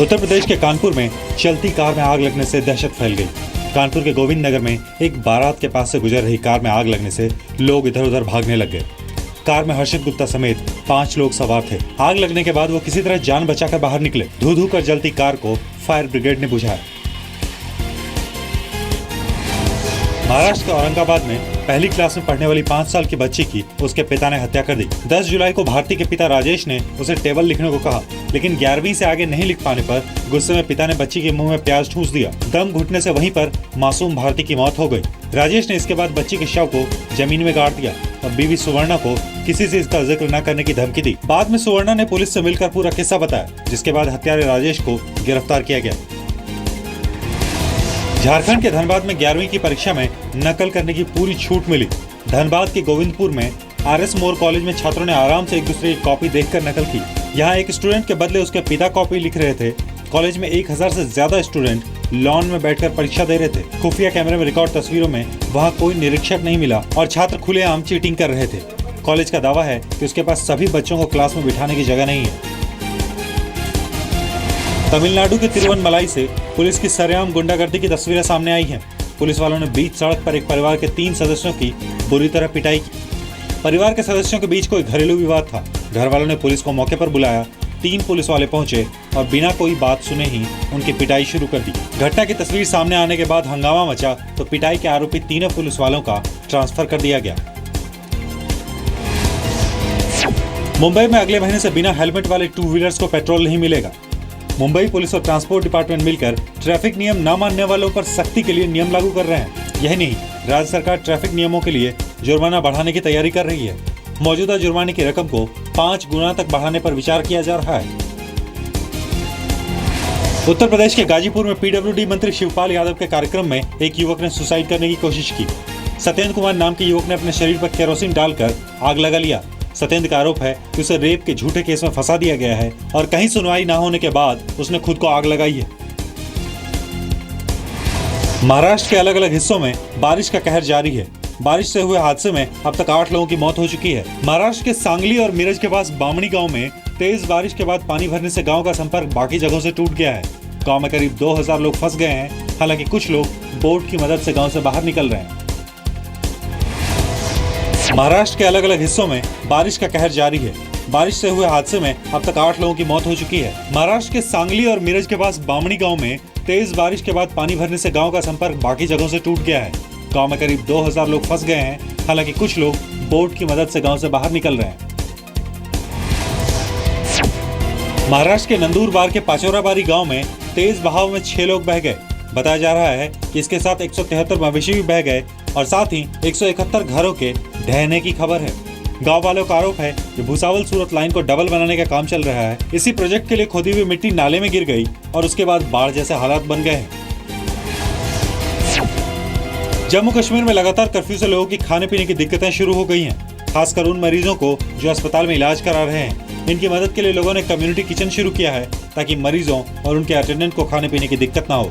उत्तर प्रदेश के कानपुर में चलती कार में आग लगने से दहशत फैल गई। कानपुर के गोविंद नगर में एक बारात के पास से गुजर रही कार में आग लगने से लोग इधर उधर भागने लग गए। कार में हर्षित गुप्ता समेत 5 लोग सवार थे। आग लगने के बाद वो किसी तरह जान बचाकर बाहर निकले। धू धू कर जलती कार को फायर ब्रिगेड ने बुझाया। महाराष्ट्र के औरंगाबाद में पहली क्लास में पढ़ने वाली 5 साल की बच्ची की उसके पिता ने हत्या कर दी। 10 जुलाई को भारती के पिता राजेश ने उसे टेबल लिखने को कहा, लेकिन 11वीं से आगे नहीं लिख पाने पर गुस्से में पिता ने बच्ची के मुंह में प्याज ठूंस दिया। दम घुटने से वहीं पर मासूम भारती की मौत हो गई। राजेश ने इसके बाद बच्ची के शव को जमीन में गाड़ दिया और बीवी सुवर्णा को किसी से इसका जिक्र न करने की धमकी दी। बाद में सुवर्णा ने पुलिस से मिलकर पूरा किस्सा बताया, जिसके बाद हत्यारे राजेश को गिरफ्तार किया गया। झारखंड के धनबाद में 11वीं की परीक्षा में नकल करने की पूरी छूट मिली। धनबाद के गोविंदपुर में आरएस मोर कॉलेज में छात्रों ने आराम से एक दूसरे की कॉपी देखकर नकल की। यहाँ एक स्टूडेंट के बदले उसके पिता कॉपी लिख रहे थे। कॉलेज में 1000 से ज्यादा स्टूडेंट लॉन में बैठकर परीक्षा दे रहे थे। खुफिया कैमरे में रिकॉर्ड तस्वीरों में वहाँ कोई निरीक्षक नहीं मिला और छात्र खुलेआम चीटिंग कर रहे थे। कॉलेज का दावा है कि उसके पास सभी बच्चों को क्लास में बिठाने की जगह नहीं है। तमिलनाडु के तिरुवनमलाई से पुलिस की सरेआम गुंडागर्दी की तस्वीरें सामने आई हैं। पुलिस वालों ने बीच सड़क पर एक परिवार के 3 सदस्यों की बुरी तरह पिटाई की। परिवार के सदस्यों के बीच कोई घरेलू विवाद था। घर वालों ने पुलिस को मौके पर बुलाया। 3 पुलिस वाले पहुंचे और बिना कोई बात सुने ही उनकी पिटाई शुरू कर दी। घटना की तस्वीर सामने आने के बाद हंगामा मचा तो पिटाई के आरोपी तीनों पुलिस वालों का ट्रांसफर कर दिया गया। मुंबई में अगले महीने से बिना हेलमेट वाले 2 व्हीलर्स को पेट्रोल नहीं मिलेगा। मुंबई पुलिस और ट्रांसपोर्ट डिपार्टमेंट मिलकर ट्रैफिक नियम न मानने वालों पर सख्ती के लिए नियम लागू कर रहे हैं। यही नहीं, राज्य सरकार ट्रैफिक नियमों के लिए जुर्माना बढ़ाने की तैयारी कर रही है। मौजूदा जुर्माने की रकम को 5 गुना तक बढ़ाने पर विचार किया जा रहा है। उत्तर प्रदेश के गाजीपुर में पीडब्ल्यूडी मंत्री शिवपाल यादव के कार्यक्रम में एक युवक ने सुसाइड करने की कोशिश की। सत्येंद्र कुमार नाम के युवक ने अपने शरीर पर केरोसिन डालकर आग लगा लिया। सत्येंद्र का आरोप है कि उसे रेप के झूठे केस में फंसा दिया गया है और कहीं सुनवाई न होने के बाद उसने खुद को आग लगाई है। महाराष्ट्र के अलग अलग हिस्सों में बारिश का कहर जारी है। बारिश से हुए हादसे में अब तक 8 लोगों की मौत हो चुकी है। महाराष्ट्र के सांगली और मिरज के पास बामणी गांव में तेज बारिश के बाद पानी भरने से गांव का संपर्क बाकी जगहों से टूट गया है। गांव में करीब 2000 लोग फंस गए हैं। हालांकि कुछ लोग बोट की मदद से गांव से बाहर निकल रहे हैं। महाराष्ट्र के अलग अलग हिस्सों में बारिश का कहर जारी है। बारिश से हुए हादसे में अब तक 8 लोगों की मौत हो चुकी है। महाराष्ट्र के सांगली और मिरज के पास बामणी गांव में तेज बारिश के बाद पानी भरने से गांव का संपर्क बाकी जगहों से टूट गया है। गांव में करीब 2000 लोग फंस गए हैं। हालांकि कुछ लोग बोट की मदद से गांव से बाहर निकल रहे हैं। महाराष्ट्र के नंदुरबार के पाचौराबारी गांव में तेज बहाव में 6 लोग बह गए। बताया जा रहा है कि इसके साथ 173 मवेशी भी बह गए और साथ ही 171 घरों के ढहने की खबर है। गांव वालों का आरोप है कि भुसावल सूरत लाइन को डबल बनाने का काम चल रहा है। इसी प्रोजेक्ट के लिए खोदी हुई मिट्टी नाले में गिर गई और उसके बाद बाढ़ जैसे हालात बन गए हैं। जम्मू कश्मीर में लगातार कर्फ्यू से लोगों की खाने पीने की दिक्कतें शुरू हो गई हैं, खासकर उन मरीजों को जो अस्पताल में इलाज करा रहे हैं। इनकी मदद के लिए लोगों ने कम्युनिटी किचन शुरू किया है ताकि मरीजों और उनके अटेंडेंट को खाने पीने की दिक्कत ना हो।